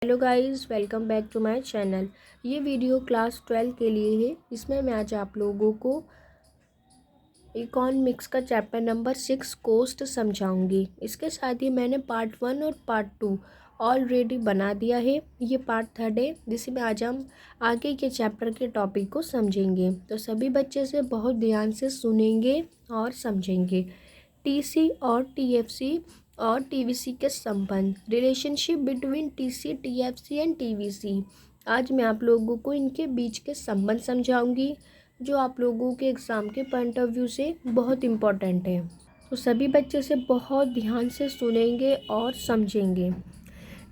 Hello guys, welcome back to my channel. ये video class 12 के लिए है। इसमें मैं आज आप लोगों को इकोनॉमिक्स का चैप्टर नंबर 6 कोस्ट समझाऊंगी। इसके साथ ही मैंने पार्ट 1 और पार्ट 2 ऑलरेडी बना दिया है। ये पार्ट 3 है जिसमें आज हम आगे के चैप्टर के टॉपिक को समझेंगे। तो सभी बच्चे से बहुत ध्यान से सुनेंगे और समझेंगे। टीसी और टीएफसी और टीवीसी के संबंध, relationship between TC, TFC and TVC. आज मैं आप लोगों को इनके बीच के संबंध समझाऊंगी जो आप लोगों के एग्ज़ाम के पॉइंट ऑफ व्यू से बहुत इम्पोर्टेंट है। तो सभी बच्चे से बहुत ध्यान से सुनेंगे और समझेंगे।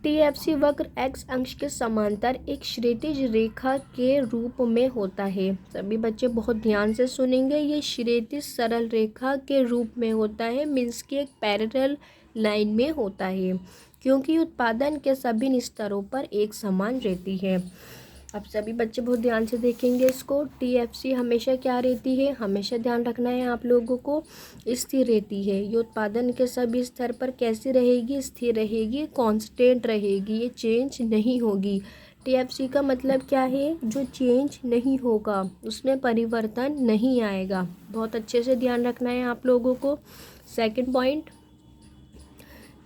टीएफसी वक्र एक्स अक्ष के समांतर एक क्षैतिज रेखा के रूप में होता है। सभी बच्चे बहुत ध्यान से सुनेंगे। ये क्षैतिज सरल रेखा के रूप में होता है, मीन्स कि एक पैरेलल लाइन में होता है, क्योंकि उत्पादन के सभी स्तरों पर एक समान रहती है। अब सभी बच्चे बहुत ध्यान से देखेंगे इसको। टीएफसी हमेशा क्या रहती है, हमेशा ध्यान रखना है आप लोगों को, स्थिर रहती है। ये उत्पादन के सभी स्तर पर कैसी रहेगी, स्थिर रहेगी, कांस्टेंट रहेगी, ये चेंज नहीं होगी। टीएफसी का मतलब क्या है, जो चेंज नहीं होगा, उसमें परिवर्तन नहीं आएगा। बहुत अच्छे से ध्यान रखना है आप लोगों को। सेकंड पॉइंट,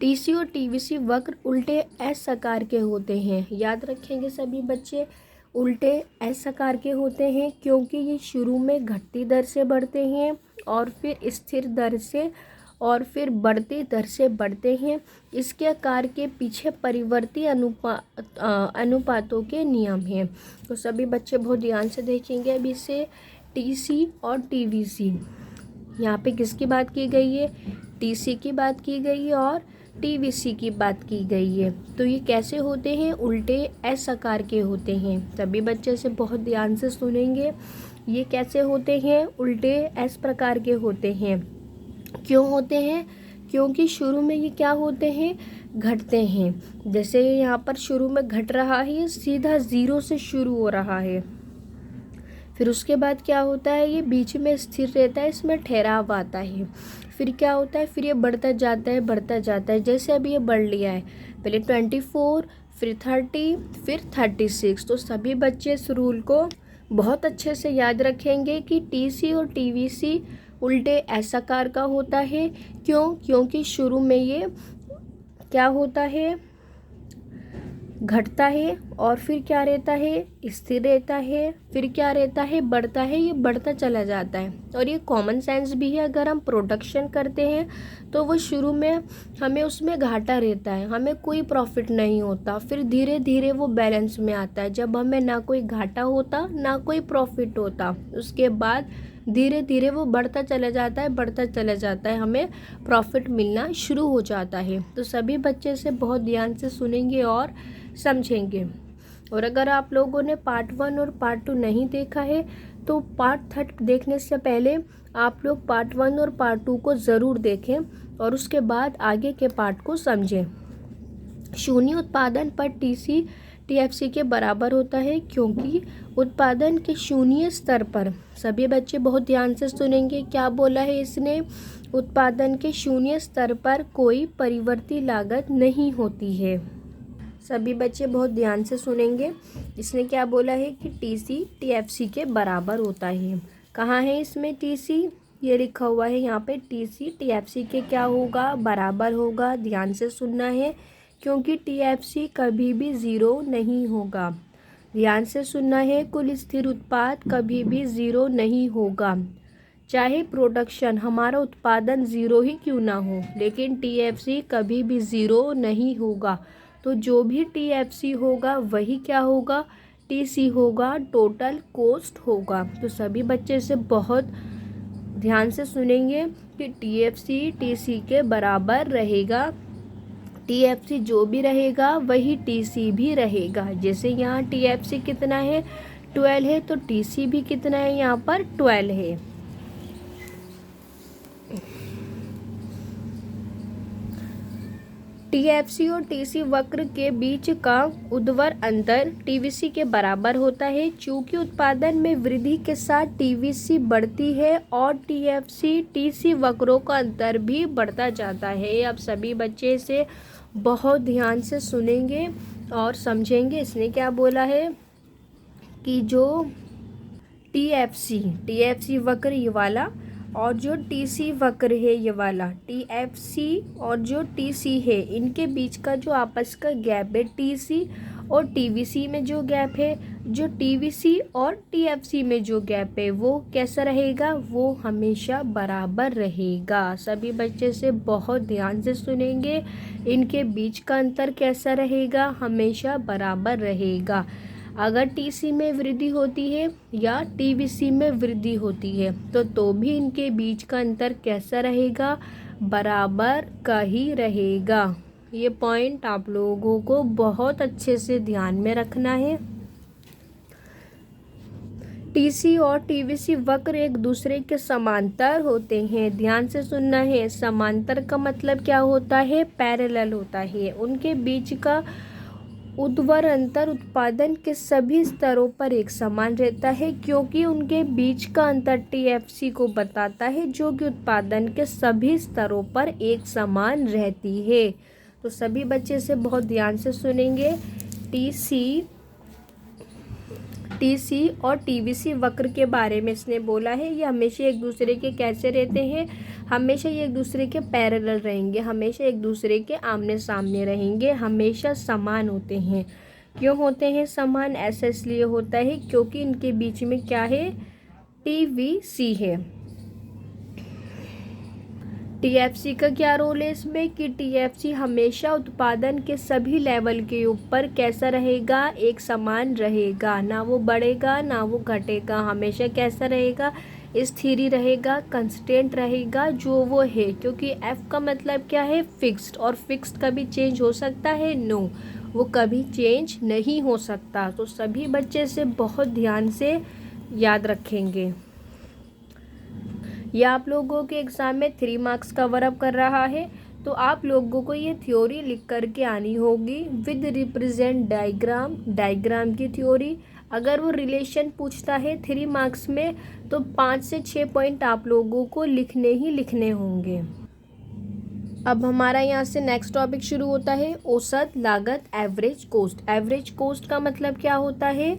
टीसी और टीवीसी वक्र उल्टे एस आकार के होते हैं। याद रखेंगे सभी बच्चे, उल्टे एस आकार के होते हैं क्योंकि ये शुरू में घटती दर से बढ़ते हैं और फिर स्थिर दर से और फिर बढ़ती दर से बढ़ते हैं। इसके आकार के पीछे परिवर्ती अनुपातों के नियम हैं। तो सभी बच्चे बहुत ध्यान से देखेंगे। अब इसे टीसी और टीवीसी, यहाँ पे किसकी बात की गई है, टीसी की बात की गई है और टीवीसी की बात की गई है। तो ये कैसे होते हैं, उल्टे एस आकार के होते हैं। सभी बच्चे से बहुत ध्यान से सुनेंगे। ये कैसे होते हैं, उल्टे एस प्रकार के होते हैं। क्यों होते हैं, क्योंकि शुरू में ये क्या होते हैं, घटते हैं। जैसे यहाँ पर शुरू में घट रहा है, सीधा 0 से शुरू हो रहा है। फिर उसके बाद क्या होता है, ये बीच में स्थिर रहता है, इसमें ठहराव आता है। फिर क्या होता है, फिर ये बढ़ता जाता है, बढ़ता जाता है। जैसे अभी ये बढ़ लिया है, पहले 24, फिर 30, फिर 36। तो सभी बच्चे इस रूल को बहुत अच्छे से याद रखेंगे कि टीसी और टीवीसी उल्टे एस आकार का होता है। क्यों, क्योंकि शुरू में ये क्या होता है, घटता है और फिर क्या रहता है, स्थिर रहता है। फिर क्या रहता है, बढ़ता है, ये बढ़ता चला जाता है। और ये कॉमन सेंस भी है, अगर हम प्रोडक्शन करते हैं तो वो शुरू में हमें उसमें घाटा रहता है, हमें कोई प्रॉफिट नहीं होता। फिर धीरे धीरे वो बैलेंस में आता है, जब हमें ना कोई घाटा होता ना कोई प्रॉफिट होता। उसके बाद धीरे धीरे वो बढ़ता चला जाता है, बढ़ता चला जाता है, हमें प्रॉफिट मिलना शुरू हो जाता है। तो सभी बच्चे से बहुत ध्यान से सुनेंगे और समझेंगे। और अगर आप लोगों ने पार्ट 1 और पार्ट 2 नहीं देखा है तो पार्ट 3 देखने से पहले आप लोग पार्ट 1 और पार्ट 2 को ज़रूर देखें और उसके बाद आगे के पार्ट को समझें। शून्य उत्पादन पर टीसी टीएफसी के बराबर होता है, क्योंकि उत्पादन के शून्य स्तर पर, सभी बच्चे बहुत ध्यान से सुनेंगे, क्या बोला है इसने, उत्पादन के शून्य स्तर पर कोई परिवर्ती लागत नहीं होती है। सभी बच्चे बहुत ध्यान से सुनेंगे। इसने क्या बोला है कि टीसी टीएफसी के बराबर होता है। कहाँ है इसमें टीसी, ये लिखा हुआ है यहाँ पे, टीसी टीएफसी के क्या होगा, बराबर होगा। ध्यान से सुनना है, क्योंकि टीएफसी कभी भी 0 नहीं होगा। ध्यान से सुनना है, कुल स्थिर उत्पाद कभी भी 0 नहीं होगा। चाहे प्रोडक्शन, हमारा उत्पादन 0 ही क्यों ना हो, लेकिन टीएफसी कभी भी 0 नहीं होगा। तो जो भी टीएफसी होगा वही क्या होगा, टीसी होगा, टोटल कॉस्ट होगा। तो सभी बच्चे से बहुत ध्यान से सुनेंगे कि टीएफसी टीसी के बराबर रहेगा। टीएफसी जो भी रहेगा वही टीसी भी रहेगा। जैसे यहाँ टीएफसी कितना है, 12 है, तो टीसी भी कितना है, यहाँ पर 12 है। टीएफसी और टीसी वक्र के बीच का ऊर्ध्वाधर अंतर टीवीसी के बराबर होता है। चूंकि उत्पादन में वृद्धि के साथ टीवीसी बढ़ती है और टीएफसी टीसी वक्रों का अंतर भी बढ़ता जाता है। अब सभी बच्चे से बहुत ध्यान से सुनेंगे और समझेंगे इसने क्या बोला है कि जो टीएफसी वक्र ये वाला और जो टीसी वक्र है ये वाला, टीएफसी और जो टीसी है इनके बीच का जो आपस का गैप है टीसी और टीवीसी में जो गैप है, जो टीवीसी और टीएफसी में जो गैप है वो कैसा रहेगा, वो हमेशा बराबर रहेगा। सभी बच्चे से बहुत ध्यान से सुनेंगे, इनके बीच का अंतर कैसा रहेगा, हमेशा बराबर रहेगा। अगर टीसी में वृद्धि होती है या टीवीसी में वृद्धि होती है तो भी इनके बीच का अंतर कैसा रहेगा, बराबर का ही रहेगा। ये पॉइंट आप लोगों को बहुत अच्छे से ध्यान में रखना है। टीसी और टीवीसी वक्र एक दूसरे के समांतर होते हैं। ध्यान से सुनना है, समांतर का मतलब क्या होता है, पैरेलल होता है। उनके बीच का ऊर्ध्वाधर अंतर उत्पादन के सभी स्तरों पर एक समान रहता है, क्योंकि उनके बीच का अंतर टीएफसी को बताता है, जो कि उत्पादन के सभी स्तरों पर एक समान रहती है। तो सभी बच्चे से बहुत ध्यान से सुनेंगे। टीसी और टीवीसी वक्र के बारे में इसने बोला है, ये हमेशा एक दूसरे के कैसे रहते हैं, हमेशा ये एक दूसरे के पैरेलल रहेंगे, हमेशा एक दूसरे के आमने सामने रहेंगे, हमेशा समान होते हैं। क्यों होते हैं समान, ऐसा इसलिए होता है क्योंकि इनके बीच में क्या है, टीवीसी है। टीएफसी का क्या रोल है इसमें कि टीएफसी हमेशा उत्पादन के सभी लेवल के ऊपर कैसा रहेगा, एक समान रहेगा, ना वो बढ़ेगा ना वो घटेगा, हमेशा कैसा रहेगा, स्थिर रहेगा, कंस्टेंट रहेगा जो वो है। क्योंकि एफ का मतलब क्या है, फिक्स्ड, और फिक्स्ड कभी चेंज हो सकता है, नो, वो कभी चेंज नहीं हो सकता। तो सभी बच्चे से बहुत ध्यान से याद रखेंगे। यह आप लोगों के एग्ज़ाम में 3 मार्क्स कवर अप कर रहा है, तो आप लोगों को ये थ्योरी लिख करके आनी होगी विद रिप्रेजेंट डायग्राम की थ्योरी। अगर वो रिलेशन पूछता है 3 मार्क्स में तो 5 से 6 पॉइंट आप लोगों को लिखने ही लिखने होंगे। अब हमारा यहाँ से नेक्स्ट टॉपिक शुरू होता है, औसत लागत, एवरेज कोस्ट। एवरेज कोस्ट का मतलब क्या होता है,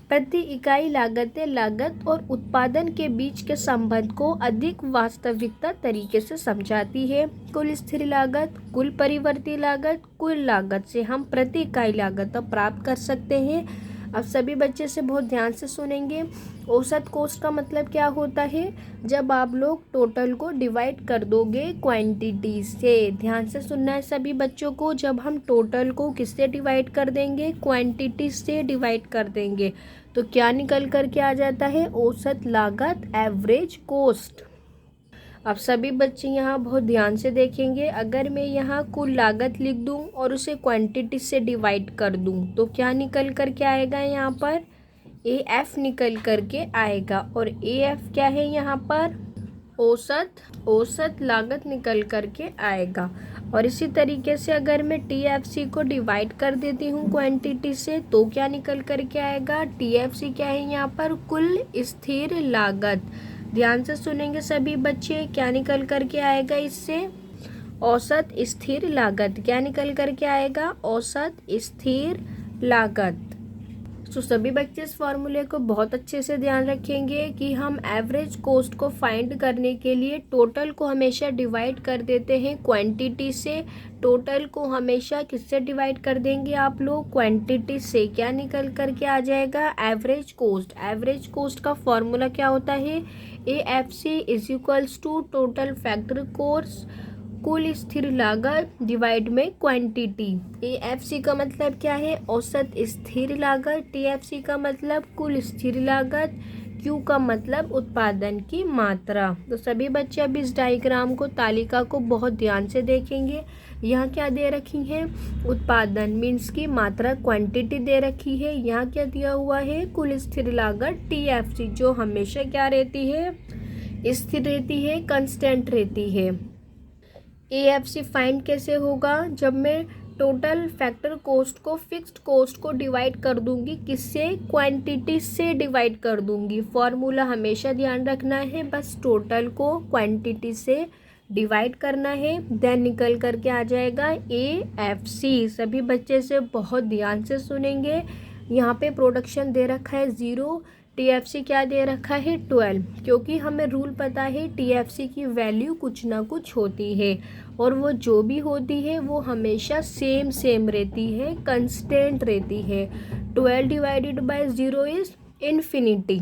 प्रति इकाई लागत और उत्पादन के बीच के संबंध को अधिक वास्तविकता तरीके से समझाती है। कुल स्थिर लागत, कुल परिवर्ती लागत, कुल लागत से हम प्रति इकाई लागत प्राप्त कर सकते हैं। अब सभी बच्चे से बहुत ध्यान से सुनेंगे। औसत कोस्ट का मतलब क्या होता है, जब आप लोग टोटल को डिवाइड कर दोगे क्वांटिटी से। ध्यान से सुनना है सभी बच्चों को, जब हम टोटल को किससे डिवाइड कर देंगे, क्वांटिटी से डिवाइड कर देंगे, तो क्या निकल कर के आ जाता है, औसत लागत, एवरेज कोस्ट। अब सभी बच्चे यहाँ बहुत ध्यान से देखेंगे। अगर मैं यहाँ कुल लागत लिख दूँ और उसे क्वांटिटी से डिवाइड कर दूँ तो क्या निकल कर के आएगा, यहाँ पर AF निकल कर के आएगा। और AF क्या है यहाँ पर, औसत लागत निकल कर के आएगा। और इसी तरीके से अगर मैं TFC को डिवाइड कर देती हूँ क्वांटिटी से तो क्या निकल कर के आएगा, TFC क्या है यहाँ पर, कुल स्थिर लागत। ध्यान से सुनेंगे सभी बच्चे, क्या निकल कर के आएगा इससे, औसत स्थिर लागत। क्या निकल कर के आएगा, औसत स्थिर लागत। तो सभी बच्चे इस फॉर्मूले को बहुत अच्छे से ध्यान रखेंगे कि हम एवरेज कोस्ट को फाइंड करने के लिए टोटल को हमेशा डिवाइड कर देते हैं क्वांटिटी से। टोटल को हमेशा किससे डिवाइड कर देंगे आप लोग, क्वांटिटी से। क्या निकल कर के आ जाएगा, एवरेज कोस्ट। एवरेज कोस्ट का फॉर्मूला क्या होता है, AFC is equals to total factor cost, कुल स्थिर लागत डिवाइड में क्वांटिटी। AFC का मतलब क्या है, औसत स्थिर लागत। TFC का मतलब कुल स्थिर लागत। Q का मतलब उत्पादन की मात्रा। तो सभी बच्चे अब इस डायग्राम को, तालिका को बहुत ध्यान से देखेंगे। यहाँ क्या दे रखी है, उत्पादन मीन्स की मात्रा, क्वांटिटी दे रखी है। यहाँ क्या दिया हुआ है, कुल स्थिर लागत TFC, जो हमेशा क्या रहती है, स्थिर रहती है, कांस्टेंट रहती है। AFC फाइंड कैसे होगा, जब मैं टोटल फैक्टर कोस्ट को, फिक्स्ड कोस्ट को डिवाइड कर दूंगी किससे, क्वांटिटी से डिवाइड कर दूंगी। फॉर्मूला हमेशा ध्यान रखना है, बस टोटल को क्वांटिटी से डिवाइड करना है, देन निकल करके आ जाएगा AFC। सभी बच्चे से बहुत ध्यान से सुनेंगे। यहाँ पे प्रोडक्शन दे रखा है 0, TFC क्या दे रखा है 12, क्योंकि हमें रूल पता है TFC की वैल्यू कुछ ना कुछ होती है और वो जो भी होती है वो हमेशा सेम रहती है, कंस्टेंट रहती है। 12 divided by 0 is infinity.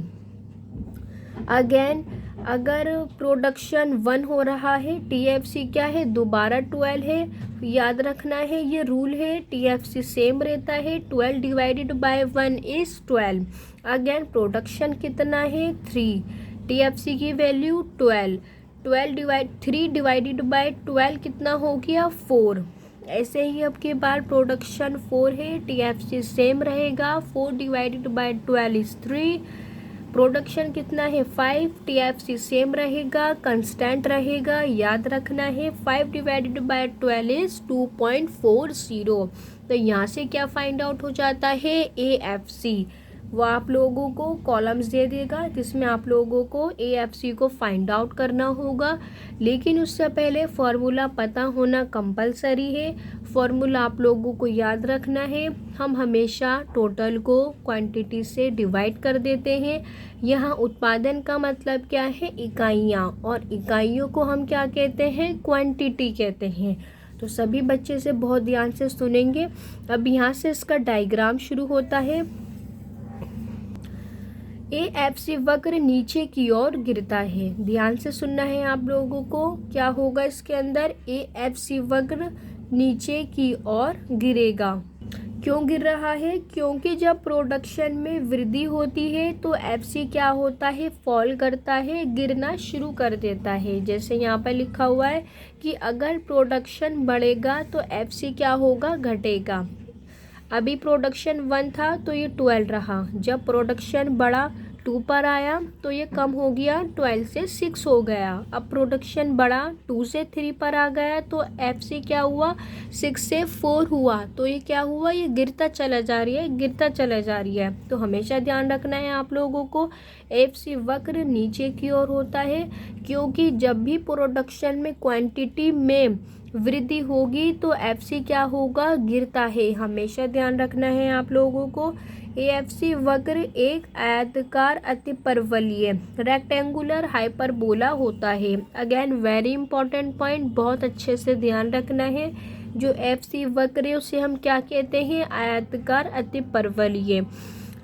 Again अगर प्रोडक्शन 1 हो रहा है, TFC क्या है दोबारा 12 है, याद रखना है ये रूल है, TFC सेम रहता है। 12 divided by 1 is 12। Again production कितना है 3, TFC की वैल्यू 12, 3 डिवाइडेड बाय 12 कितना हो गया 4। ऐसे ही अब की बार प्रोडक्शन 4 है, TFC सेम रहेगा, 4 डिवाइडेड बाय 12 इज 3। प्रोडक्शन कितना है 5, TFC सेम रहेगा, कंस्टेंट रहेगा, याद रखना है। 5 डिवाइडेड बाय 12 इज 2.40। तो यहाँ से क्या फाइंड आउट हो जाता है AFC। वो आप लोगों को कॉलम्स दे देगा जिसमें आप लोगों को AFC को फाइंड आउट करना होगा, लेकिन उससे पहले फॉर्मूला पता होना कंपलसरी है। फॉर्मूला आप लोगों को याद रखना है। हम हमेशा टोटल को क्वांटिटी से डिवाइड कर देते हैं। यहाँ उत्पादन का मतलब क्या है इकाइयाँ, और इकाइयों को हम क्या कहते हैं क्वांटिटी कहते हैं। तो सभी बच्चे से बहुत ध्यान से सुनेंगे। अब यहाँ से इसका डायग्राम शुरू होता है। AFC वक्र नीचे की ओर गिरता है, ध्यान से सुनना है आप लोगों को। क्या होगा इसके अंदर, AFC वक्र नीचे की ओर गिरेगा। क्यों गिर रहा है, क्योंकि जब प्रोडक्शन में वृद्धि होती है तो FC क्या होता है फॉल करता है, गिरना शुरू कर देता है। जैसे यहाँ पर लिखा हुआ है कि अगर प्रोडक्शन बढ़ेगा तो FC क्या होगा घटेगा। अभी प्रोडक्शन 1 था तो ये 12 रहा, जब प्रोडक्शन बढ़ा 2 पर आया तो ये कम हो गया, 12 से 6 हो गया। अब प्रोडक्शन बढ़ा 2 से 3 पर आ गया तो FC क्या हुआ 6 से 4 हुआ, तो ये क्या हुआ, ये गिरता चला जा रही है, गिरता चला जा रही है। तो हमेशा ध्यान रखना है आप लोगों को, FC वक्र नीचे की ओर होता है, क्योंकि जब भी प्रोडक्शन में क्वांटिटी में वृद्धि होगी तो FC क्या होगा गिरता है। हमेशा ध्यान रखना है आप लोगों को। AFC वक्र एक आयताकार अतिपरवलयीय रेक्टेंगुलर हाइपरबोला होता है। अगेन वेरी इंपॉर्टेंट पॉइंट, बहुत अच्छे से ध्यान रखना है। जो FC वक्र है उसे हम क्या कहते हैं, आयताकार अतिपरवलयीय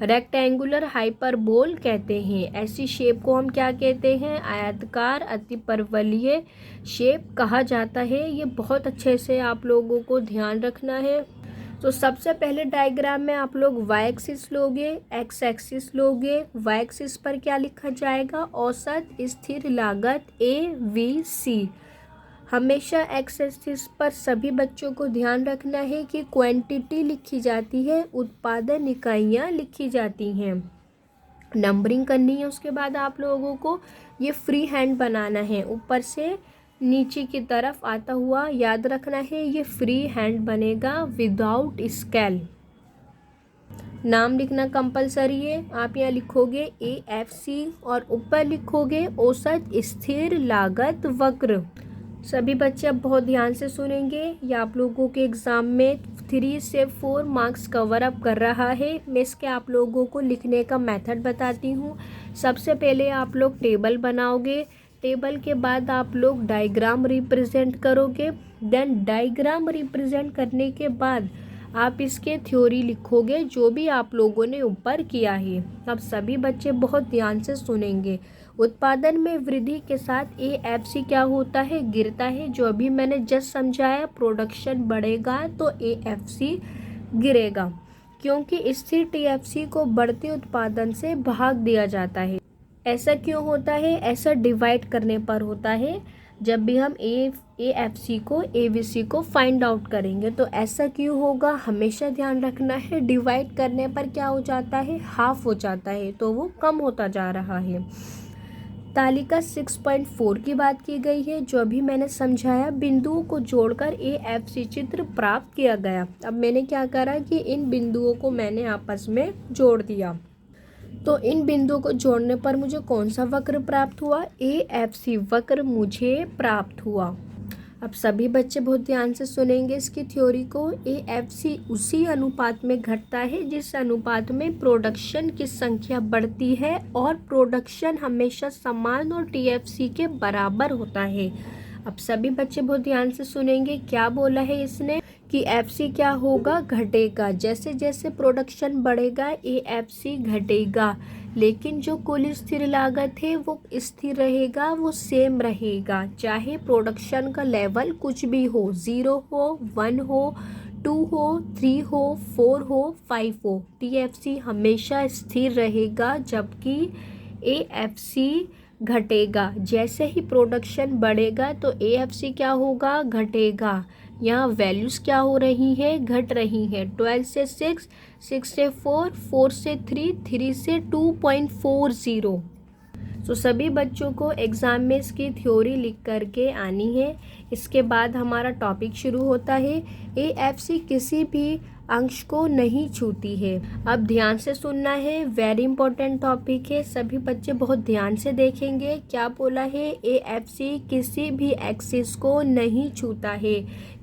रेक्टेंगुलर हाइपरबोल कहते हैं। ऐसी शेप को हम क्या कहते हैं, आयताकार अतिपरवलयीय शेप कहा जाता है। ये बहुत अच्छे से आप लोगों को ध्यान रखना है। तो सबसे पहले डायग्राम में आप लोग वाई एक्सिस लोगे, एक्स एक्सिस लोगे। वाई एक्सिस पर क्या लिखा जाएगा, औसत स्थिर लागत AVC। हमेशा एक्स एक्सिस पर सभी बच्चों को ध्यान रखना है कि क्वांटिटी लिखी जाती है, उत्पादन इकाइयाँ लिखी जाती हैं, नंबरिंग करनी है। उसके बाद आप लोगों को ये फ्री हैंड बनाना है, ऊपर से नीचे की तरफ आता हुआ, याद रखना है ये फ्री हैंड बनेगा विदाउट स्केल। नाम लिखना कंपलसरी है। आप यहाँ लिखोगे AFC और ऊपर लिखोगे औसत स्थिर लागत वक्र। सभी बच्चे अब बहुत ध्यान से सुनेंगे। ये आप लोगों के एग्ज़ाम में 3 से 4 मार्क्स कवर अप कर रहा है। मैं इसके आप लोगों को लिखने का मेथड बताती हूँ। सबसे पहले आप लोग टेबल बनाओगे, टेबल के बाद आप लोग डायग्राम रिप्रेजेंट करोगे। देन डायग्राम रिप्रेजेंट करने के बाद आप इसके थ्योरी लिखोगे, जो भी आप लोगों ने ऊपर किया है। अब सभी बच्चे बहुत ध्यान से सुनेंगे। उत्पादन में वृद्धि के साथ AFC क्या होता है, गिरता है। जो अभी मैंने जस्ट समझाया, प्रोडक्शन बढ़ेगा तो AFC गिरेगा, क्योंकि स्थिर TFC को बढ़ते उत्पादन से भाग दिया जाता है। ऐसा क्यों होता है, ऐसा डिवाइड करने पर होता है। जब भी हम AFC को AVC को फाइंड आउट करेंगे तो ऐसा क्यों होगा, हमेशा ध्यान रखना है। डिवाइड करने पर क्या हो जाता है, हाफ हो जाता है, तो वो कम होता जा रहा है। तालिका 6.4 की बात की गई है, जो अभी मैंने समझाया। बिंदुओं को जोड़कर AFC चित्र प्राप्त किया गया। अब मैंने क्या करा कि इन बिंदुओं को मैंने आपस में जोड़ दिया। तो इन बिंदुओं को जोड़ने पर मुझे कौन सा वक्र प्राप्त हुआ? AFC वक्र मुझे प्राप्त हुआ। अब सभी बच्चे बहुत ध्यान से सुनेंगे इसकी थ्योरी को। AFC उसी अनुपात में घटता है जिस अनुपात में प्रोडक्शन की संख्या बढ़ती है और प्रोडक्शन हमेशा समान और TFC के बराबर होता है। अब सभी बच्चे बहुत ध्यान से सुनेंगे। क्या बोला है इसने कि FC क्या होगा? घटेगा। जैसे जैसे प्रोडक्शन बढ़ेगा AFC घटेगा, लेकिन जो कुल स्थिर लागत है वो स्थिर रहेगा, वो सेम रहेगा, चाहे प्रोडक्शन का लेवल कुछ भी हो, 0 हो, 1 हो, 2 हो, 3 हो, 4 हो, 5 हो, TFC हमेशा स्थिर रहेगा, जबकि AFC घटेगा। जैसे ही प्रोडक्शन बढ़ेगा तो AFC क्या होगा? घटेगा। यहाँ वैल्यूज़ क्या हो रही है? घट रही है। 12 से 6, 6 से 4, 4 से 3, 3 से 2.40। तो सभी बच्चों को एग्ज़ाम में इसकी थ्योरी लिख करके आनी है। इसके बाद हमारा टॉपिक शुरू होता है। AFC किसी भी अंश को नहीं छूती है। अब ध्यान से सुनना है, वेरी इंपॉर्टेंट टॉपिक है, सभी बच्चे बहुत ध्यान से देखेंगे। क्या बोला है? AFC किसी भी एक्सिस को नहीं छूता है,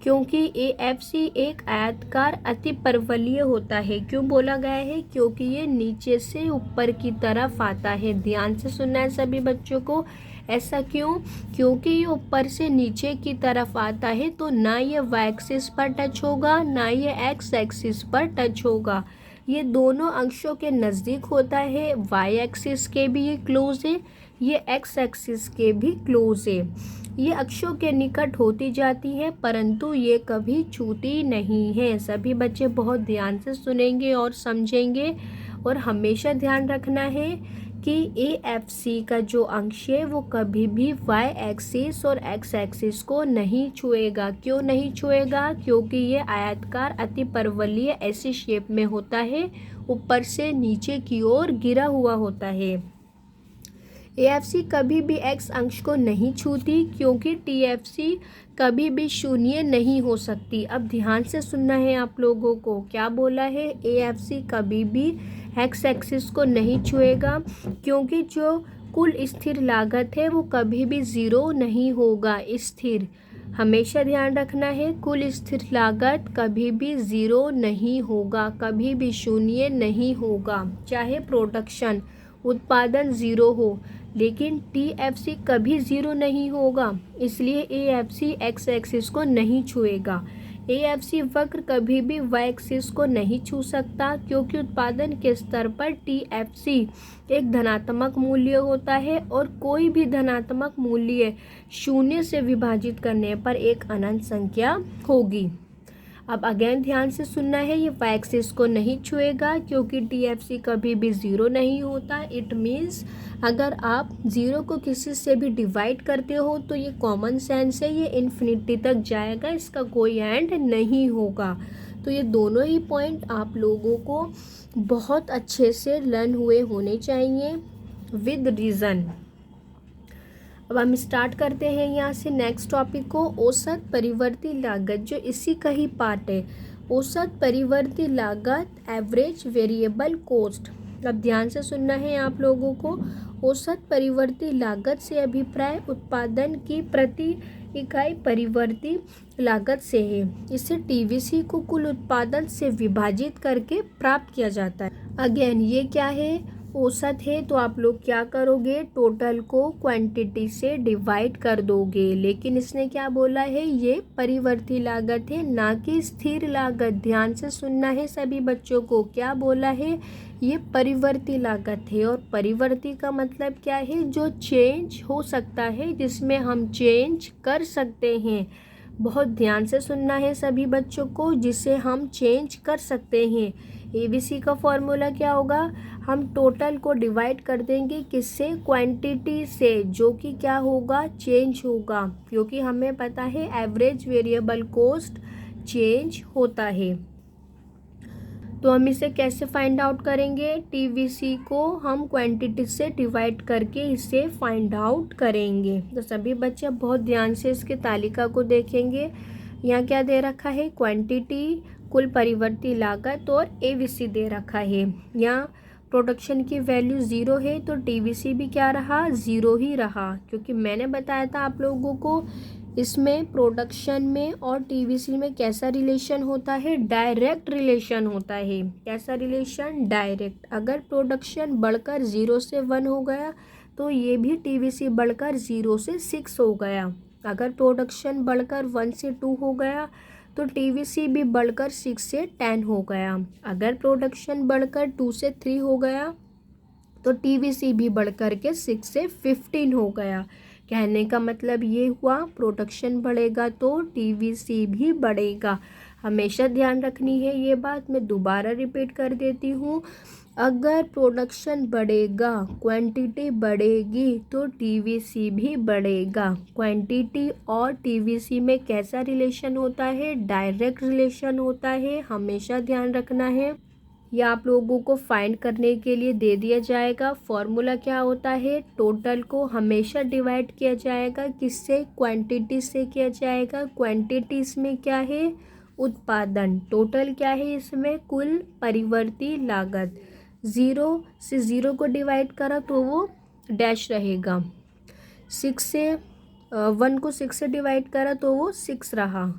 क्योंकि AFC एक आयताकार अतिपरवलयीय होता है। क्यों बोला गया है? क्योंकि ये नीचे से ऊपर की तरफ आता है। ध्यान से सुनना है सभी बच्चों को। ऐसा क्यों? क्योंकि ये ऊपर से नीचे की तरफ आता है, तो ना ये y एक्सिस पर टच होगा, ना ये x एक्सिस पर टच होगा। ये दोनों अंशों के नज़दीक होता है। y एक्सिस के भी ये क्लोज है, ये x एक्सिस के भी क्लोज है। ये अक्षों के निकट होती जाती है, परंतु ये कभी छूती नहीं है। सभी बच्चे बहुत ध्यान से सुनेंगे और समझेंगे, और हमेशा ध्यान रखना है कि AFC का जो अंश है वो कभी भी y एक्सिस और x एक्सिस को नहीं छुएगा। क्यों नहीं छुएगा? क्योंकि ये आयताकार अतिपरवलयीय ऐसी शेप में होता है, ऊपर से नीचे की ओर गिरा हुआ होता है। AFC कभी भी x अंश को नहीं छूती, क्योंकि TFC कभी भी शून्य नहीं हो सकती। अब ध्यान से सुनना है आप लोगों को। क्या बोला है? AFC कभी भी x एक्सिस को नहीं छुएगा, क्योंकि जो कुल स्थिर लागत है वो कभी भी 0 नहीं होगा। स्थिर, हमेशा ध्यान रखना है, कुल स्थिर लागत कभी भी 0 नहीं होगा, कभी भी शून्य नहीं होगा, चाहे प्रोडक्शन उत्पादन 0 हो, लेकिन TFC कभी 0 नहीं होगा। इसलिए AFC x एक्सिस को नहीं छुएगा। AFC वक्र कभी भी y एक्सिस को नहीं छू सकता, क्योंकि उत्पादन के स्तर पर TFC एक धनात्मक मूल्य होता है, और कोई भी धनात्मक मूल्य 0 से विभाजित करने पर एक अनंत संख्या होगी। अब अगेन ध्यान से सुनना है, ये y एक्सिस को नहीं छुएगा, क्योंकि TFC कभी भी 0 नहीं होता। इट मीन्स अगर आप 0 को किसी से भी डिवाइड करते हो तो ये कॉमन सेंस है, ये इन्फिनिटी तक जाएगा, इसका कोई एंड नहीं होगा। तो ये दोनों ही पॉइंट आप लोगों को बहुत अच्छे से लर्न हुए होने चाहिए विद रीज़न। अब हम स्टार्ट करते हैं यहाँ से नेक्स्ट टॉपिक को। औसत परिवर्ती लागत, जो इसी का ही पार्ट है। औसत परिवर्ती लागत, एवरेज वेरिएबल कॉस्ट। अब ध्यान से सुनना है आप लोगों को। औसत परिवर्ती लागत से अभिप्राय उत्पादन की प्रति इकाई परिवर्ती लागत से है। इसे TVC को कुल उत्पादन से विभाजित करके प्राप्त किया जाता है। अगेन ये क्या है? औसत है, तो आप लोग क्या करोगे? टोटल को क्वांटिटी से डिवाइड कर दोगे। लेकिन इसने क्या बोला है? ये परिवर्ती लागत है, ना कि स्थिर लागत। ध्यान से सुनना है सभी बच्चों को। क्या बोला है? ये परिवर्ती लागत है, और परिवर्ती का मतलब क्या है? जो चेंज हो सकता है, जिसमें हम चेंज कर सकते हैं। बहुत ध्यान से सुनना है सभी बच्चों को, जिसे हम चेंज कर सकते हैं। ABC का फॉर्मूला क्या होगा? हम टोटल को डिवाइड कर देंगे किससे? क्वांटिटी से, जो कि क्या होगा? चेंज होगा, क्योंकि हमें पता है एवरेज वेरिएबल कॉस्ट चेंज होता है। तो हम इसे कैसे फाइंड आउट करेंगे? TVC को हम क्वांटिटी से डिवाइड करके इसे फाइंड आउट करेंगे। तो सभी बच्चे बहुत ध्यान से इसके तालिका को देखेंगे। यहाँ क्या दे रखा है? क्वांटिटी, कुल परिवर्ती लागत और ABC दे रखा है। यहाँ प्रोडक्शन की वैल्यू 0 है तो टीवीसी भी क्या रहा, 0 ही रहा, क्योंकि मैंने बताया था आप लोगों को इसमें प्रोडक्शन में और टीवीसी में कैसा रिलेशन होता है, डायरेक्ट रिलेशन होता है। कैसा रिलेशन, डायरेक्ट। अगर प्रोडक्शन बढ़कर 0 से 1 हो गया तो ये भी टीवीसी बढ़कर 0 से 6 हो गया। अगर प्रोडक्शन बढ़कर 1 से 2 हो गया तो टीवीसी भी बढ़कर 6 से 10 हो गया। अगर प्रोडक्शन बढ़कर 2 से 3 हो गया तो टीवीसी भी बढ़कर के 6 से 15 हो गया। कहने का मतलब ये हुआ, प्रोडक्शन बढ़ेगा तो टीवीसी भी बढ़ेगा। हमेशा ध्यान रखनी है ये बात। मैं दोबारा रिपीट कर देती हूँ, अगर प्रोडक्शन बढ़ेगा, क्वांटिटी बढ़ेगी तो टीवीसी भी बढ़ेगा। क्वांटिटी और टीवीसी में कैसा रिलेशन होता है, डायरेक्ट रिलेशन होता है। हमेशा ध्यान रखना है। यह आप लोगों को फाइंड करने के लिए दे दिया जाएगा। फॉर्मूला क्या होता है, टोटल को हमेशा डिवाइड किया जाएगा किससे, क्वांटिटी से किया जाएगा। क्वांटिटी इसमें क्या है, उत्पादन। टोटल क्या है इसमें, कुल परिवर्ती लागत। 0 से 0 को डिवाइड करा तो वो डैश रहेगा। 1 को 6 से डिवाइड करा तो वो 6 रहा।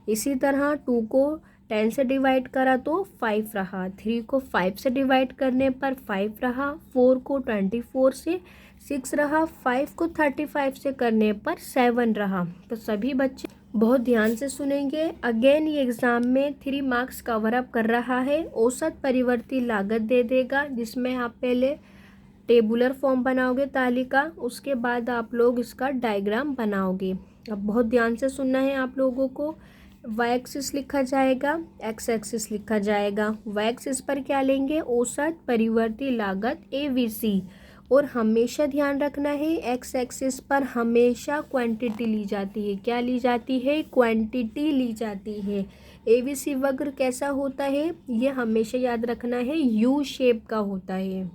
इसी तरह 2 को 10 से डिवाइड करा तो 5 रहा। 3 को 5 से डिवाइड करने पर 5 रहा। 4 को 24 से 6 रहा। 5 को 35 से करने पर 7 रहा। तो सभी बच्चे बहुत ध्यान से सुनेंगे। अगेन ये एग्ज़ाम में 3 मार्क्स कवर अप कर रहा है। औसत परिवर्ती लागत दे देगा, जिसमें आप पहले टेबुलर फॉर्म बनाओगे तालिका, उसके बाद आप लोग इसका डायग्राम बनाओगे। अब बहुत ध्यान से सुनना है आप लोगों को। वाई एक्सिस लिखा जाएगा, एक्स एक्सिस लिखा जाएगा। वाई एक्सिस पर क्या लेंगे, औसत परिवर्ती लागत एवीसी, और हमेशा ध्यान रखना है एक्स एक्सिस पर हमेशा क्वांटिटी ली जाती है। क्या ली जाती है, क्वांटिटी ली जाती है। एवीसी वक्र कैसा होता है, ये हमेशा याद रखना है, यू शेप का होता है।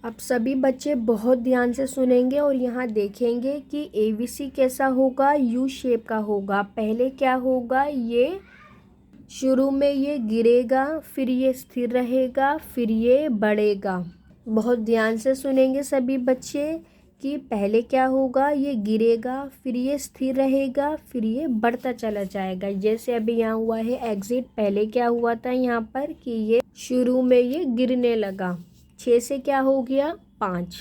अब सभी बच्चे बहुत ध्यान से सुनेंगे और यहाँ देखेंगे कि एवीसी कैसा होगा, यू शेप का होगा। पहले क्या होगा, ये शुरू में ये गिरेगा, फिर ये स्थिर रहेगा, फिर ये बढ़ेगा। बहुत ध्यान से सुनेंगे सभी बच्चे कि पहले क्या होगा, ये गिरेगा, फिर ये स्थिर रहेगा, फिर ये बढ़ता चला जाएगा। जैसे अभी यहाँ हुआ है एग्जिट, पहले क्या हुआ था यहाँ पर कि ये शुरू में ये गिरने लगा। 6 से क्या हो गया, 5,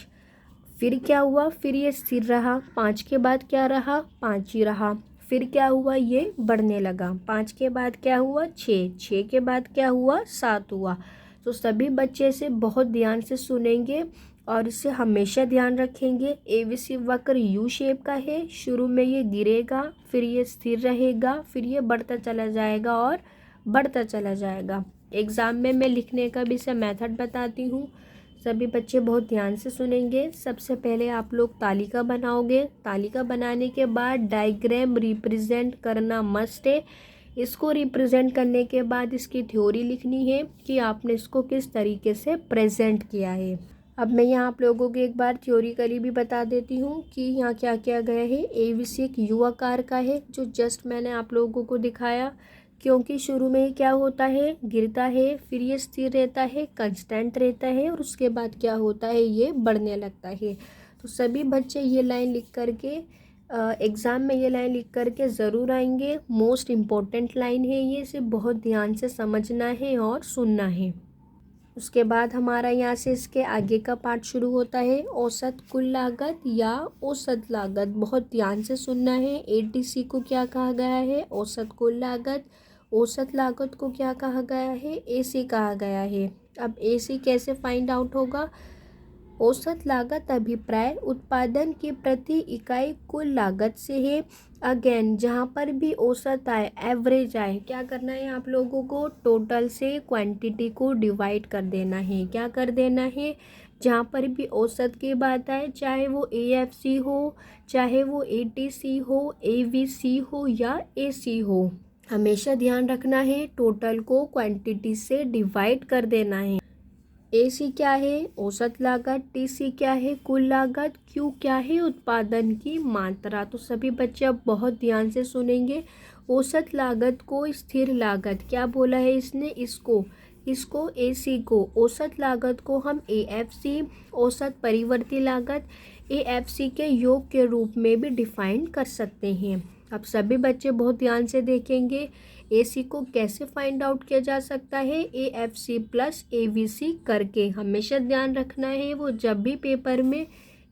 फिर क्या हुआ, फिर ये स्थिर रहा। 5 के बाद क्या रहा, 5 ही रहा। फिर क्या हुआ, ये बढ़ने लगा। 5 के बाद क्या हुआ, 6 के बाद क्या हुआ, 7 हुआ। तो सभी बच्चे से बहुत ध्यान से सुनेंगे और इसे हमेशा ध्यान रखेंगे। एवीसी वक्र यू शेप का है, शुरू में ये गिरेगा, फिर ये स्थिर रहेगा, फिर ये बढ़ता चला जाएगा और बढ़ता चला जाएगा। एग्ज़ाम में मैं लिखने का भी से मेथड बताती हूँ, सभी बच्चे बहुत ध्यान से सुनेंगे। सबसे पहले आप लोग तालिका बनाओगे। तालिका बनाने के बाद डायग्राम रिप्रेजेंट करना मस्ट है। इसको रिप्रेजेंट करने के बाद इसकी थ्योरी लिखनी है कि आपने इसको किस तरीके से प्रेजेंट किया है। अब मैं यहाँ आप लोगों को एक बार थ्योरिकली भी बता देती हूँ कि यहाँ क्या किया गया है। एवीसी एक यू आकार का है, जो जस्ट मैंने आप लोगों को दिखाया, क्योंकि शुरू में ही क्या होता है, गिरता है, फिर ये स्थिर रहता है, कांस्टेंट रहता है, और उसके बाद क्या होता है, ये बढ़ने लगता है। तो सभी बच्चे ये लाइन लिख करके एग्ज़ाम में ये लाइन लिख करके ज़रूर आएंगे। मोस्ट इम्पॉर्टेंट लाइन है ये, इसे बहुत ध्यान से समझना है और सुनना है। उसके बाद हमारा यहाँ से इसके आगे का पार्ट शुरू होता है, औसत कुल लागत या औसत लागत। बहुत ध्यान से सुनना है। एटीसी को क्या कहा गया है, औसत कुल लागत। औसत लागत को क्या कहा गया है, एसी कहा गया है। अब एसी कैसे फाइंड आउट होगा, औसत लागत अभिप्राय उत्पादन की प्रति इकाई कुल लागत से है। अगेन जहाँ पर भी औसत आए, एवरेज आए, क्या करना है आप लोगों को, टोटल से क्वांटिटी को डिवाइड कर देना है। क्या कर देना है, जहाँ पर भी औसत की बात आए, चाहे वो एएफसी हो, चाहे वो एटीसी हो, एवीसी हो या एसी हो, हमेशा ध्यान रखना है टोटल को क्वांटिटी से डिवाइड कर देना है। एसी क्या है, औसत लागत। टीसी क्या है, कुल लागत। क्यू क्या है, उत्पादन की मात्रा। तो सभी बच्चे अब बहुत ध्यान से सुनेंगे। औसत लागत को स्थिर लागत क्या बोला है इसने, इसको इसको एसी को औसत लागत को हम एएफसी औसत परिवर्ती लागत एएफसी के योग के रूप में भी डिफाइन कर सकते हैं। अब सभी बच्चे बहुत ध्यान से देखेंगे एसी को कैसे फाइंड आउट किया जा सकता है, एएफसी प्लस एवीसी करके। हमेशा ध्यान रखना है वो जब भी पेपर में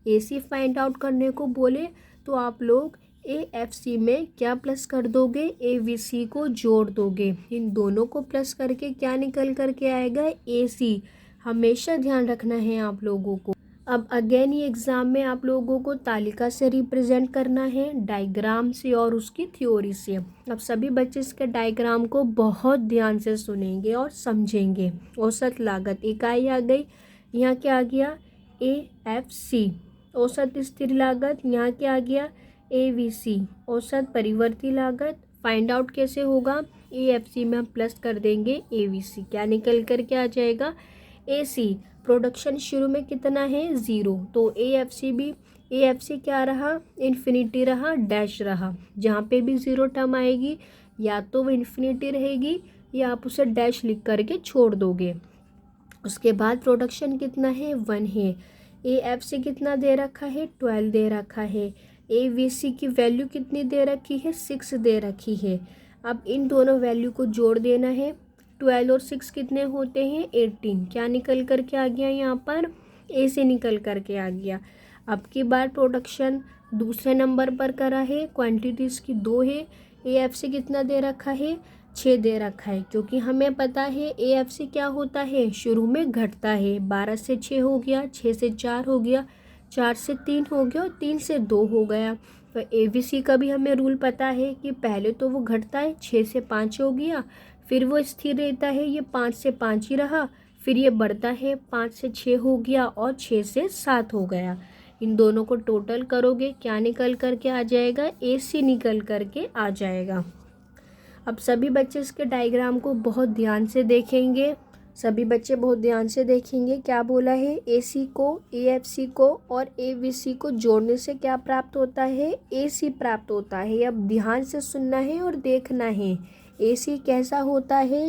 एसी फाइंड आउट करने को बोले तो आप लोग एएफसी में क्या प्लस कर दोगे, एवीसी को जोड़ दोगे। इन दोनों को प्लस करके क्या निकल करके आएगा, एसी। हमेशा ध्यान रखना है आप लोगों को। अब अगेन ये एग्ज़ाम में आप लोगों को तालिका से रिप्रेजेंट करना है, डायग्राम से और उसकी थ्योरी से। अब सभी बच्चे इसके डायग्राम को बहुत ध्यान से सुनेंगे और समझेंगे। औसत लागत इकाई आ गई, यहाँ क्या आ गया, एएफसी। औसत स्थिर लागत यहाँ क्या आ गया, एवीसी। औसत परिवर्ती लागत फाइंड आउट कैसे होगा, एएफसी में हम प्लस कर देंगे एवीसी, क्या निकल कर के आ जाएगा, एसी। प्रोडक्शन शुरू में कितना है, 0, तो एएफसी क्या रहा, इन्फिनिटी रहा, डैश रहा। जहाँ पे भी 0 टर्म आएगी या तो वो इन्फिनिटी रहेगी या आप उसे डैश लिख करके छोड़ दोगे। उसके बाद प्रोडक्शन कितना है, 1 है। एएफसी कितना दे रखा है, 12 दे रखा है। एवीसी की वैल्यू कितनी दे रखी है, 6 दे रखी है। अब इन दोनों वैल्यू को जोड़ देना है। 12 और 6 कितने होते हैं, 18। क्या निकल कर के आ गया, यहाँ पर ए से निकल कर के आ गया। अब की बार प्रोडक्शन दूसरे नंबर पर करा है, क्वांटिटी इसकी 2 है। एएफसी कितना दे रखा है, 6 दे रखा है, क्योंकि हमें पता है एएफसी क्या होता है, शुरू में घटता है। 12 से 6 हो गया, 6 से 4 हो गया, 4 से 3 हो गया और 3 से 2 हो गया। तो एवीसी का भी हमें रूल पता है कि पहले तो वो घटता है, 6 से 5 हो गया, फिर वो स्थिर रहता है, ये 5 से 5 ही रहा, फिर ये बढ़ता है, 5 से 6 हो गया और 6 से 7 हो गया। इन दोनों को टोटल करोगे क्या निकल कर के आ जाएगा, एसी निकल कर के आ जाएगा। अब सभी बच्चे इसके डायग्राम को बहुत ध्यान से देखेंगे, सभी बच्चे बहुत ध्यान से देखेंगे। क्या बोला है, एसी को, एएफसी को और एवीसी को जोड़ने से क्या प्राप्त होता है, एसी प्राप्त होता है। अब ध्यान से सुनना है और देखना है। एसी कैसा होता है,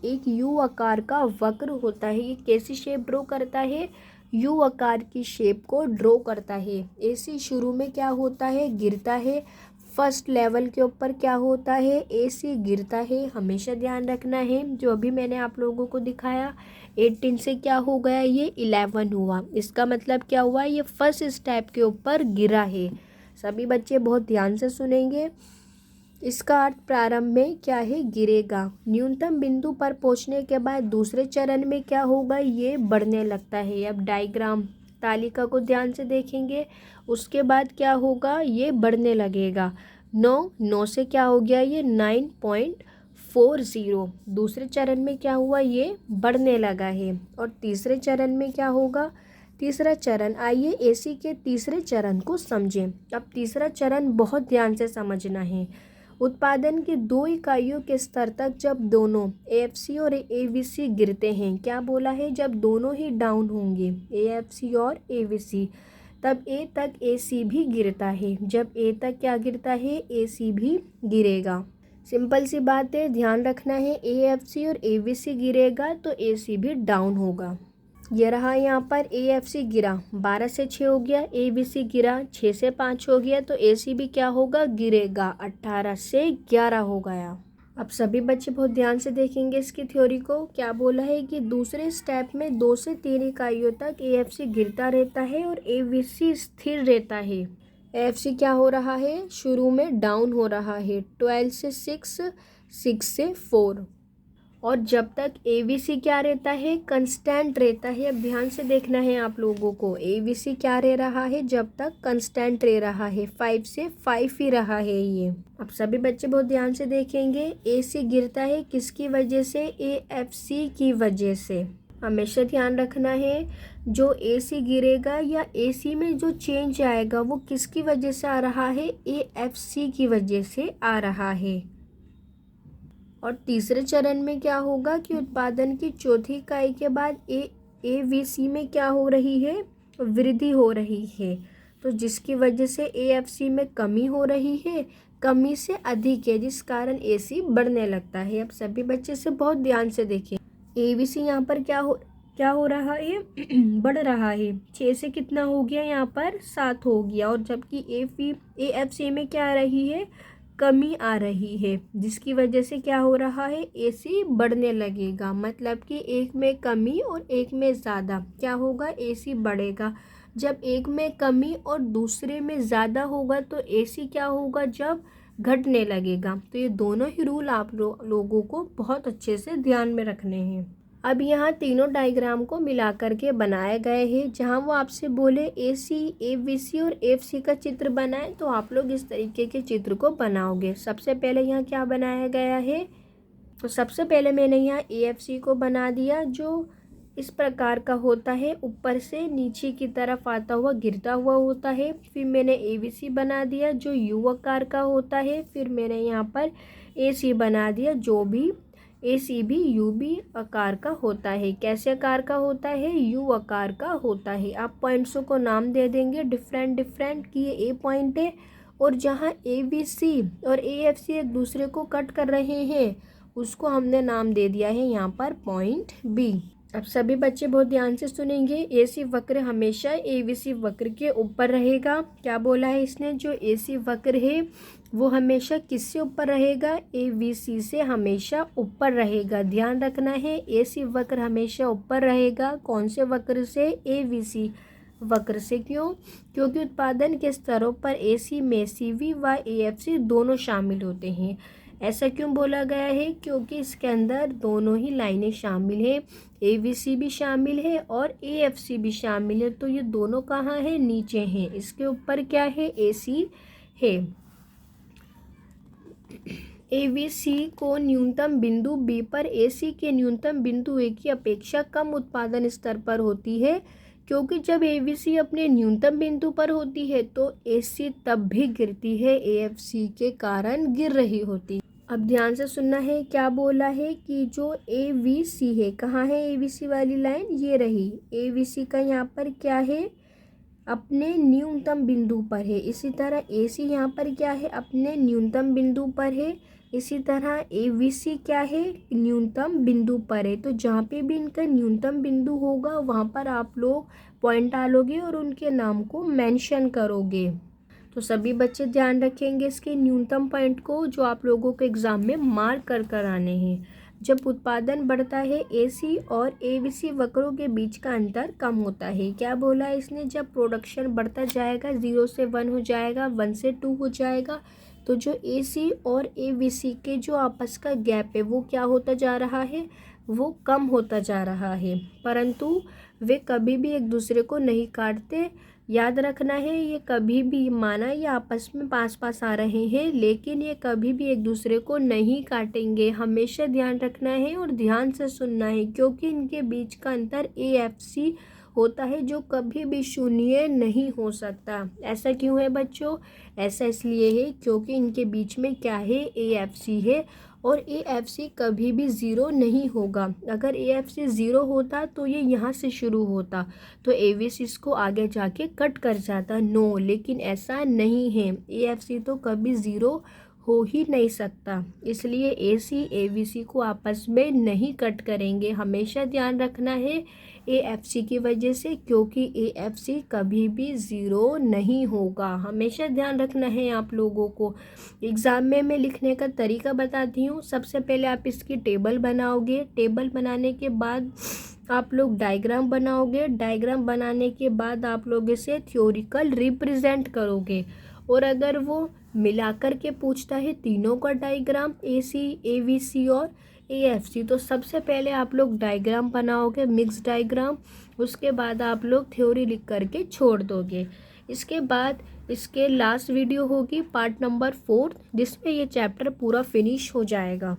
एक यू आकार का वक्र होता है। ये कैसी शेप ड्रॉ करता है, यू आकार की शेप को ड्रॉ करता है। एसी शुरू में क्या होता है, गिरता है। फर्स्ट लेवल के ऊपर क्या होता है, एसी गिरता है। हमेशा ध्यान रखना है, जो अभी मैंने आप लोगों को दिखाया 18 से क्या हो गया, ये 11 हुआ। इसका मतलब क्या हुआ, ये फर्स्ट स्टेप के ऊपर गिरा है। सभी बच्चे बहुत ध्यान से सुनेंगे। इसका अर्थ प्रारंभ में क्या है, गिरेगा। न्यूनतम बिंदु पर पहुंचने के बाद दूसरे चरण में क्या होगा, ये बढ़ने लगता है। अब डायग्राम तालिका को ध्यान से देखेंगे। उसके बाद क्या होगा, ये बढ़ने लगेगा। 9 से क्या हो गया, ये 9.40। दूसरे चरण में क्या हुआ, ये बढ़ने लगा है। और तीसरे चरण में क्या होगा, तीसरा चरण, आइए एसी के तीसरे चरण को समझें। अब तीसरा चरण बहुत ध्यान से समझना है। उत्पादन की 2 इकाइयों के स्तर तक जब दोनों एएफसी और एवीसी गिरते हैं, क्या बोला है, जब दोनों ही डाउन होंगे, एएफसी और एवीसी, तब ए तक एसी भी गिरता है। जब ए तक क्या गिरता है, एसी भी गिरेगा। सिंपल सी बात है, ध्यान रखना है। एएफसी और एवीसी गिरेगा तो एसी भी डाउन होगा। ये रहा यहाँ पर, एएफसी गिरा, 12 से 6 हो गया। एवीसी गिरा, 6 से 5 हो गया, तो एसी भी क्या होगा, गिरेगा, 18 से 11 हो गया। अब सभी बच्चे बहुत ध्यान से देखेंगे इसकी थ्योरी को। क्या बोला है कि दूसरे स्टेप में 2 से 3 इकाइयों तक एएफसी गिरता रहता है और एवीसी स्थिर रहता है। एएफसी क्या हो रहा है, शुरू में डाउन हो रहा है, 12 से 6, 6 से 4। और जब तक एवीसी क्या रहता है, कंस्टेंट रहता है। अब ध्यान से देखना है आप लोगों को, एवीसी क्या रह रहा है, जब तक कंस्टेंट रह रहा है, 5 से 5 ही रहा है ये। अब सभी बच्चे बहुत ध्यान से देखेंगे। एसी गिरता है किसकी वजह से, एएफसी की वजह से। हमेशा ध्यान रखना है, जो एसी गिरेगा या एसी में जो चेंज आएगा वो किसकी वजह से आ रहा है, एएफसी की वजह से आ रहा है। और तीसरे चरण में क्या होगा कि उत्पादन की चौथी इकाई के बाद एवीसी में क्या हो रही है, वृद्धि हो रही है। तो जिसकी वजह से एएफसी में कमी हो रही है, कमी से अधिक है, जिस कारण एसी बढ़ने लगता है। अब सभी बच्चे से बहुत ध्यान से देखें। ABC यहाँ पर क्या हो रहा है बढ़ रहा है। 6 से कितना हो गया, यहाँ पर 7 हो गया। और जबकि AFC में क्या आ रही है, कमी आ रही है, जिसकी वजह से क्या हो रहा है, AC बढ़ने लगेगा। मतलब कि एक में कमी और एक में ज़्यादा क्या होगा, AC बढ़ेगा। जब एक में कमी और दूसरे में ज़्यादा होगा तो AC क्या होगा, जब घटने लगेगा। तो ये दोनों ही रूल आप लोगों को बहुत अच्छे से ध्यान में रखने हैं। अब यहाँ तीनों डायग्राम को मिला करके बनाए गए हैं। जहाँ वो आपसे बोले AC, ABC और FC का चित्र बनाए, तो आप लोग इस तरीके के चित्र को बनाओगे। सबसे पहले यहाँ क्या बनाया गया है, तो सबसे पहले मैंने यहाँ AFC को बना दिया, जो इस प्रकार का होता है, ऊपर से नीचे की तरफ आता हुआ गिरता हुआ होता है। फिर मैंने ABC बना दिया, जो U आकार का होता है। फिर मैंने यहाँ पर AC बना दिया, जो भी AC भी U भी आकार का होता है। कैसे आकार का होता है, U आकार का होता है। आप पॉइंट्सों को नाम दे देंगे डिफरेंट कि ये A पॉइंट है, और जहाँ ABC और AFC एक दूसरे को कट कर रहे हैं, उसको हमने नाम दे दिया है यहाँ पर पॉइंट B। अब सभी बच्चे बहुत ध्यान से सुनेंगे। AC वक्र हमेशा ABC वक्र के ऊपर रहेगा। क्या बोला है इसने, जो AC वक्र है वो हमेशा किससे ऊपर रहेगा, ABC से हमेशा ऊपर रहेगा। ध्यान रखना है, AC वक्र हमेशा ऊपर रहेगा। कौन से वक्र से, ABC वक्र से। क्यों, क्योंकि उत्पादन के स्तरों पर AC में CV व AFC दोनों शामिल होते हैं। ऐसा क्यों बोला गया है, क्योंकि इसके अंदर दोनों ही लाइनें शामिल हैं, ABC भी शामिल है और AFC भी शामिल है। तो ये दोनों कहाँ है, नीचे हैं। इसके ऊपर क्या है, AC है। ABC को न्यूनतम बिंदु B पर AC के न्यूनतम बिंदु A की अपेक्षा कम उत्पादन स्तर पर होती है, क्योंकि जब ABC अपने न्यूनतम बिंदु पर होती है तो AC तब भी गिरती है, AFC के कारण गिर रही होती है। अब ध्यान से सुनना है, क्या बोला है कि जो ABC है, कहाँ है ABC वाली लाइन, ये रही। ABC का यहाँ पर क्या है, अपने न्यूनतम बिंदु पर है। इसी तरह AC यहाँ पर क्या है, अपने न्यूनतम बिंदु पर है। इसी तरह ABC क्या है, न्यूनतम बिंदु पर है। तो जहाँ पे भी इनका न्यूनतम बिंदु होगा वहाँ पर आप लोग पॉइंट डालोगे और उनके नाम को मेंशन करोगे। तो सभी बच्चे ध्यान रखेंगे इसके न्यूनतम पॉइंट को, जो आप लोगों को एग्ज़ाम में मार्क कर आने हैं। जब उत्पादन बढ़ता है, AC और ABC वक्रों के बीच का अंतर कम होता है। क्या बोला है इसने, जब प्रोडक्शन बढ़ता जाएगा, 0 से 1 हो जाएगा, 1 से 2 हो जाएगा, तो जो AC और ABC के जो आपस का गैप है वो क्या होता जा रहा है, वो कम होता जा रहा है। परंतु वे कभी भी एक दूसरे को नहीं काटते। याद रखना है, ये कभी भी, माना ये आपस में पास पास आ रहे हैं, लेकिन ये कभी भी एक दूसरे को नहीं काटेंगे। हमेशा ध्यान रखना है और ध्यान से सुनना है, क्योंकि इनके बीच का अंतर AFC होता है, जो कभी भी शून्य नहीं हो सकता। ऐसा क्यों है बच्चों, ऐसा इसलिए है क्योंकि इनके बीच में क्या है, AFC है, और AFC कभी भी 0 नहीं होगा। अगर AFC 0 होता तो ये यहाँ से शुरू होता, तो ABC इसको आगे जाके कट कर जाता। नो, लेकिन ऐसा नहीं है, AFC तो कभी 0 हो ही नहीं सकता। इसलिए AC ABC को आपस में नहीं कट करेंगे। हमेशा ध्यान रखना है AFC की वजह से, क्योंकि AFC कभी भी 0 नहीं होगा। हमेशा ध्यान रखना है आप लोगों को। एग्ज़ाम में मैं लिखने का तरीका बताती हूँ। सबसे पहले आप इसकी टेबल बनाओगे। टेबल बनाने के बाद आप लोग डायग्राम बनाओगे। डायग्राम बनाने के बाद आप लोग इसे थ्योरिकल रिप्रेजेंट करोगे। और अगर वो मिलाकर के पूछता है तीनों का डायग्राम, AC ABC और AFC, तो सबसे पहले आप लोग डायग्राम बनाओगे, मिक्स डायग्राम। उसके बाद आप लोग थ्योरी लिख करके छोड़ दोगे। इसके बाद इसके लास्ट वीडियो होगी पार्ट नंबर 4, जिसमें ये चैप्टर पूरा फिनिश हो जाएगा।